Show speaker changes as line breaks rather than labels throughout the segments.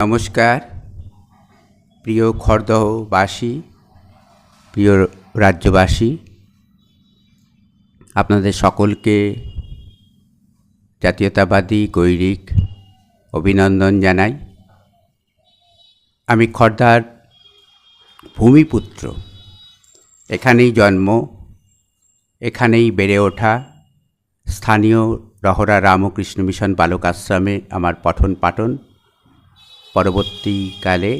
নমস্কার প্রিয় খড়দহবাসী, প্রিয় রাজ্যবাসী, আপনাদের সকলকে জাতীয়তাবাদী গৈরিক অভিনন্দন জানাই। আমি খড়দার ভূমিপুত্র, এখানেই জন্ম, এখানেই বেড়ে ওঠা। স্থানীয় রহরা রামকৃষ্ণ মিশন বালক আশ্রমে আমার পঠন পাঠন, পরবর্তীকালে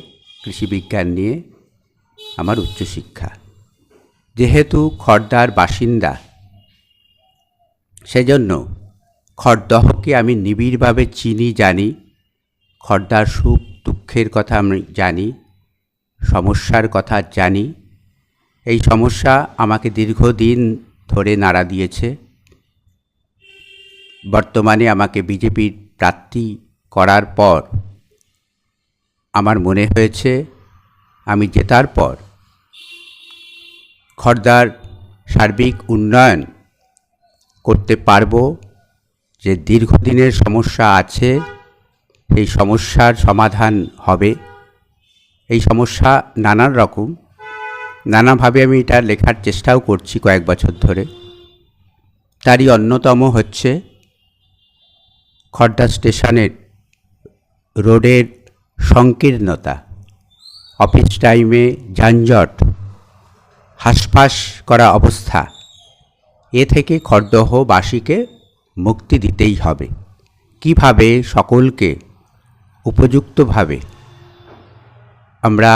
কৃষিবিজ্ঞান নিয়ে আমার উচ্চশিক্ষা। যেহেতু খড়দার বাসিন্দা, সেজন্য খড়দহকে আমি নিবিড়ভাবে চিনি, জানি। খড়দার সুখ দুঃখের কথা আমি জানি, সমস্যার কথা জানি। এই সমস্যা আমাকে দীর্ঘদিন ধরে নাড়া দিয়েছে। বর্তমানে আমাকে বিজেপির প্রার্থী করার পর আমার মনে হয়েছে আমি জেতার পর খড়দার সার্বিক উন্নয়ন করতে পারব। যে দীর্ঘদিনের সমস্যা আছে, এই সমস্যার সমাধান হবে। এই সমস্যা নানান রকম, নানাভাবে আমি এটা লেখার চেষ্টাও করছি কয়েক বছর ধরে। তারই অন্যতম হচ্ছে খড়দা স্টেশনের রোডের সংকীর্ণতা, অফিস টাইমে যানজট, হাঁসফাঁস করা অবস্থা। এ থেকে খড়দহবাসীকে মুক্তি দিতেই হবে। কিভাবে সকলকে উপযুক্তভাবে আমরা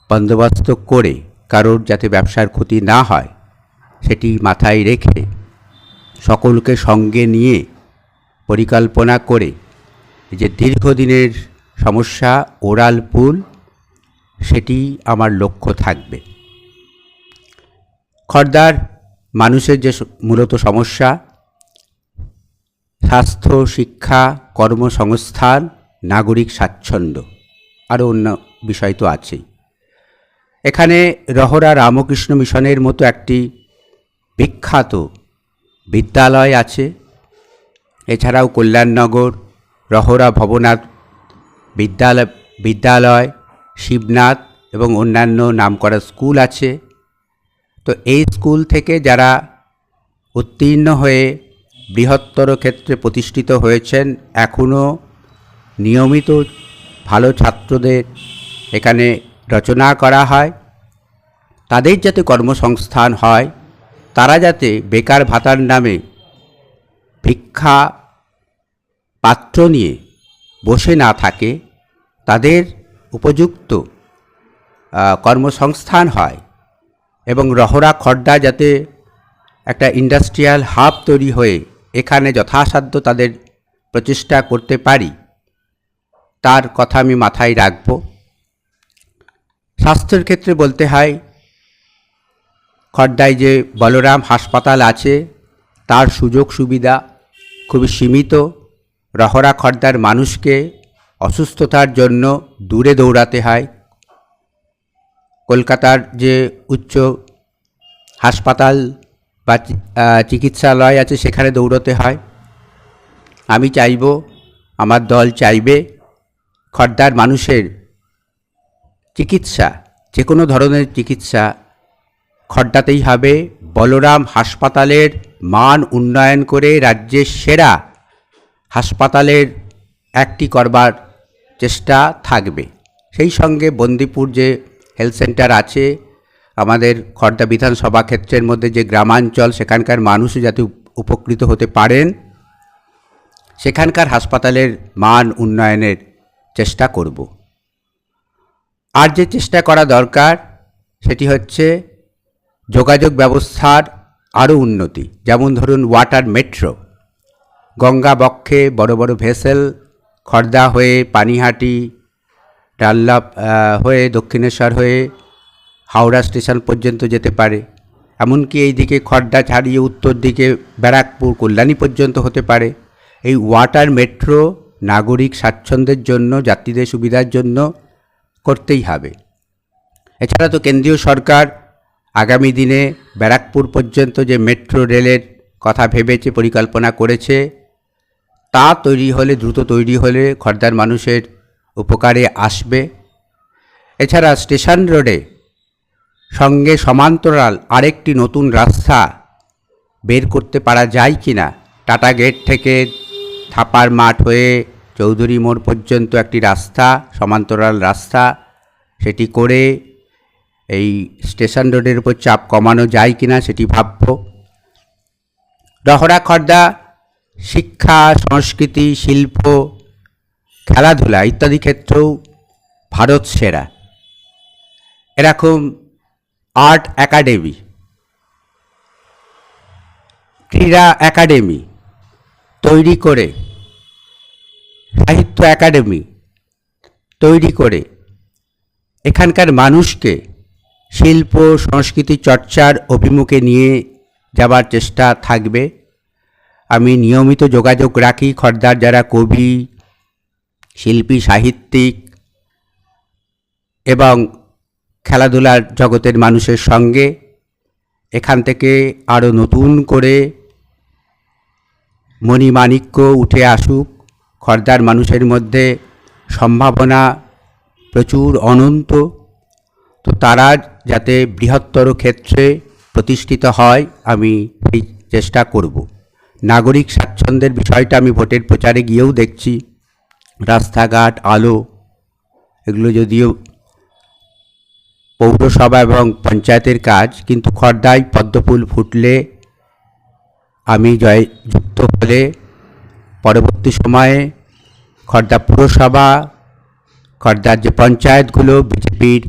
বন্দোবস্ত করে কারোর যাতে ব্যবসার ক্ষতি না হয়, সেটি মাথায় রেখে সকলকে সঙ্গে নিয়ে পরিকল্পনা করে যে দীর্ঘদিনের সমস্যা ওরাল পুল, সেটি আমার লক্ষ্য থাকবে। খড়দার মানুষের যে মূলত সমস্যা, স্বাস্থ্য, শিক্ষা, কর্মসংস্থান, নাগরিক স্বাচ্ছন্দ্য, আরও অন্য বিষয় তো আছেই। এখানে রহরা রামকৃষ্ণ মিশনের মতো একটি বিখ্যাত বিদ্যালয় আছে। এছাড়াও কল্যাণনগর রহরা ভবনাথ বিদ্যালয়, শিবনাথ এবং অন্যান্য নামকরা স্কুল আছে। তো এই স্কুল থেকে যারা উত্তীর্ণ হয়ে বৃহত্তর ক্ষেত্রে প্রতিষ্ঠিত হয়েছেন, এখনও নিয়মিত ভালো ছাত্রদের এখানে রচনা করা হয়। তাদের যাতে কর্মসংস্থান হয়, তারা যাতে বেকার ভাতার নামে ভিক্ষা পাত্র নিয়ে বসে না থাকে, তাদের উপযুক্ত কর্মসংস্থান হয় এবং রহরা খড়দা যাতে একটা ইন্ডাস্ট্রিয়াল হাব তৈরি হয়ে এখানে যথাসাধ্য তাদের প্রচেষ্টা করতে পারি, তার কথা আমি মাথায় রাখব। স্বাস্থ্যের ক্ষেত্রে বলতে হয়, খড়দায় যে বলরাম হাসপাতাল আছে, তার সুযোগ সুবিধা খুবই সীমিত। রহরা খড়দার মানুষকে অসুস্থতার জন্য দূরে দৌড়াতে হয়। কলকাতার যে উচ্চ হাসপাতাল বা চিকিৎসালয় আছে, সেখানে দৌড়তে হয়। আমি চাইব, আমার দল চাইবে, খড়দার মানুষের চিকিৎসা, যে কোনো ধরনের চিকিৎসা খড়দাতেই হবে। বলরাম হাসপাতালের মান উন্নয়ন করে রাজ্যের সেরা হাসপাতালের একটি করবার চেষ্টা থাকবে। সেই সঙ্গে বন্দিপুর যে হেলথ সেন্টার আছে, আমাদের খড়দা বিধানসভা ক্ষেত্রের মধ্যে যে গ্রামাঞ্চল, সেখানকার মানুষও যাতে উপকৃত হতে পারেন, সেখানকার হাসপাতালের মান উন্নয়নের চেষ্টা করব। আর যে চেষ্টা করা দরকার, সেটি হচ্ছে যোগাযোগ ব্যবস্থার আরও উন্নতি। যেমন ধরুন ওয়াটার মেট্রো, গঙ্গা বক্ষে বড় বড় ভেসেল খড়দা হয়ে, পানিহাটি, ডানলপ হয়ে, দক্ষিণেশ্বর হয়ে হাওড়া স্টেশন পর্যন্ত যেতে পারে। এমনকি এই দিকে খড়দা ছাড়িয়ে উত্তর দিকে ব্যারাকপুর, কল্যাণী পর্যন্ত হতে পারে। এই ওয়াটার মেট্রো নাগরিক স্বাচ্ছন্দ্যের জন্য, যাত্রীদের সুবিধার জন্য করতেই হবে। এছাড়া তো কেন্দ্রীয় সরকার আগামী দিনে ব্যারাকপুর পর্যন্ত যে মেট্রো রেলের কথা ভেবেছে, পরিকল্পনা করেছে, তা তৈরি হলে, দ্রুত তৈরি হলে খড়দার মানুষের উপকারে আসবে। এছাড়া স্টেশন রোডে সঙ্গে সমান্তরাল আরেকটি নতুন রাস্তা বের করতে পারা যায় কি না, টাটা গেট থেকে থাপার মাঠ হয়ে চৌধুরী মোড় পর্যন্ত একটি রাস্তা, সমান্তরাল রাস্তা, সেটি করে এই স্টেশন রোডের উপর চাপ কমানো যায় কি না সেটি ভাবব। রহরা খর্দা শিক্ষা, সংস্কৃতি, শিল্প, খেলাধুলা ইত্যাদি ক্ষেত্রেও ভারত সেরা। এরকম আর্ট একাডেমি, ক্রীড়া একাডেমি তৈরি করে, সাহিত্য একাডেমি তৈরি করে এখানকার মানুষকে শিল্প সংস্কৃতি চর্চার অভিমুখে নিয়ে যাবার চেষ্টা থাকবে। আমি নিয়মিত যোগাযোগ রাখি খর্দার যারা কবি, শিল্পী, সাহিত্যিক এবং খেলাধুলার জগতের মানুষের সঙ্গে। এখান থেকে আরও নতুন করে মণিমাণিক্য উঠে আসুক। খর্দার মানুষের মধ্যে সম্ভাবনা প্রচুর, অনন্ত। তো তারা যাতে বৃহত্তর ক্ষেত্রে প্রতিষ্ঠিত হয় আমি এই চেষ্টা করব। নাগরিক স্বাচ্ছন্দ্যের বিষয়টা আমি ভোটের প্রচারে গিয়েও দেখছি। রাস্তাঘাট, আলো, এগুলো যদিও পৌরসভা এবং পঞ্চায়েতের কাজ, কিন্তু খর্দায় পদ্মফুল ফুটলে, আমি জয়যুক্ত হলে পরবর্তী সময়ে খর্দা পুরসভা, খর্দার যে পঞ্চায়েতগুলো বিজেপির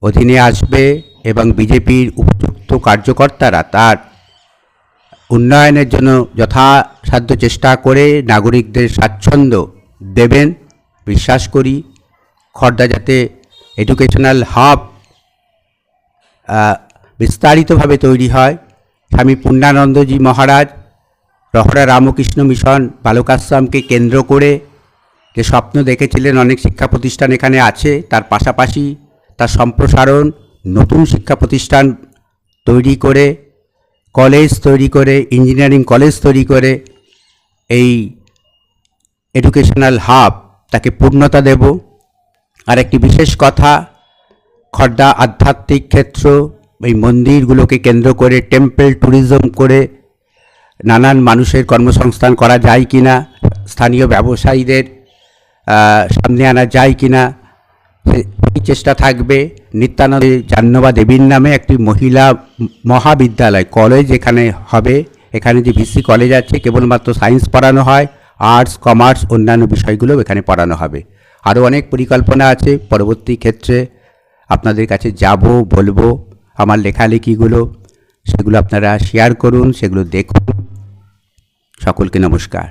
অধীনে আসবে এবং বিজেপির উপযুক্ত কার্যকর্তারা তার উন্নয়নের জন্য যথাসাধ্য চেষ্টা করে নাগরিকদের স্বাচ্ছন্দ্য দেবেন বিশ্বাস করি। খর্দা যাতে এডুকেশনাল হাব বিস্তারিতভাবে তৈরি হয়। স্বামী পূর্ণানন্দজি মহারাজ রহরা রামকৃষ্ণ মিশন বালকাশ্রমকে কেন্দ্র করে যে স্বপ্ন দেখেছিলেন, অনেক শিক্ষা প্রতিষ্ঠান এখানে আছে, তার পাশাপাশি তার সম্প্রসারণ, নতুন শিক্ষা প্রতিষ্ঠান তৈরি করে, কলেজ তৈরি করে, ইঞ্জিনিয়ারিং কলেজ তৈরি করে এই এডুকেশনাল হাব তাকে পূর্ণতা দেব। আর একটি বিশেষ কথা, খর্দা আধ্যাত্মিক ক্ষেত্র, এই মন্দিরগুলোকে কেন্দ্র করে টেম্পল ট্যুরিজম করে নানান মানুষের কর্মসংস্থান করা যায় কি না, স্থানীয় ব্যবসায়ীদের সামনে আনা যায় কি না, সেই চেষ্টা থাকবে। নিত্যানন্দ জাহ্নবা দেবীর নামে একটি মহিলা মহাবিদ্যালয় কলেজ এখানে হবে। এখানে যে ভিসি কলেজ আছে কেবলমাত্র সায়েন্স পড়ানো হয়, আর্টস, কমার্স, অন্যান্য বিষয়গুলো এখানে পড়ানো হবে। আরও অনেক পরিকল্পনা আছে, পরবর্তী ক্ষেত্রে আপনাদের কাছে যাব, বলবো। আমার লেখালেখিগুলো সেগুলো আপনারা শেয়ার করুন, সেগুলো দেখুন। সকলকে নমস্কার।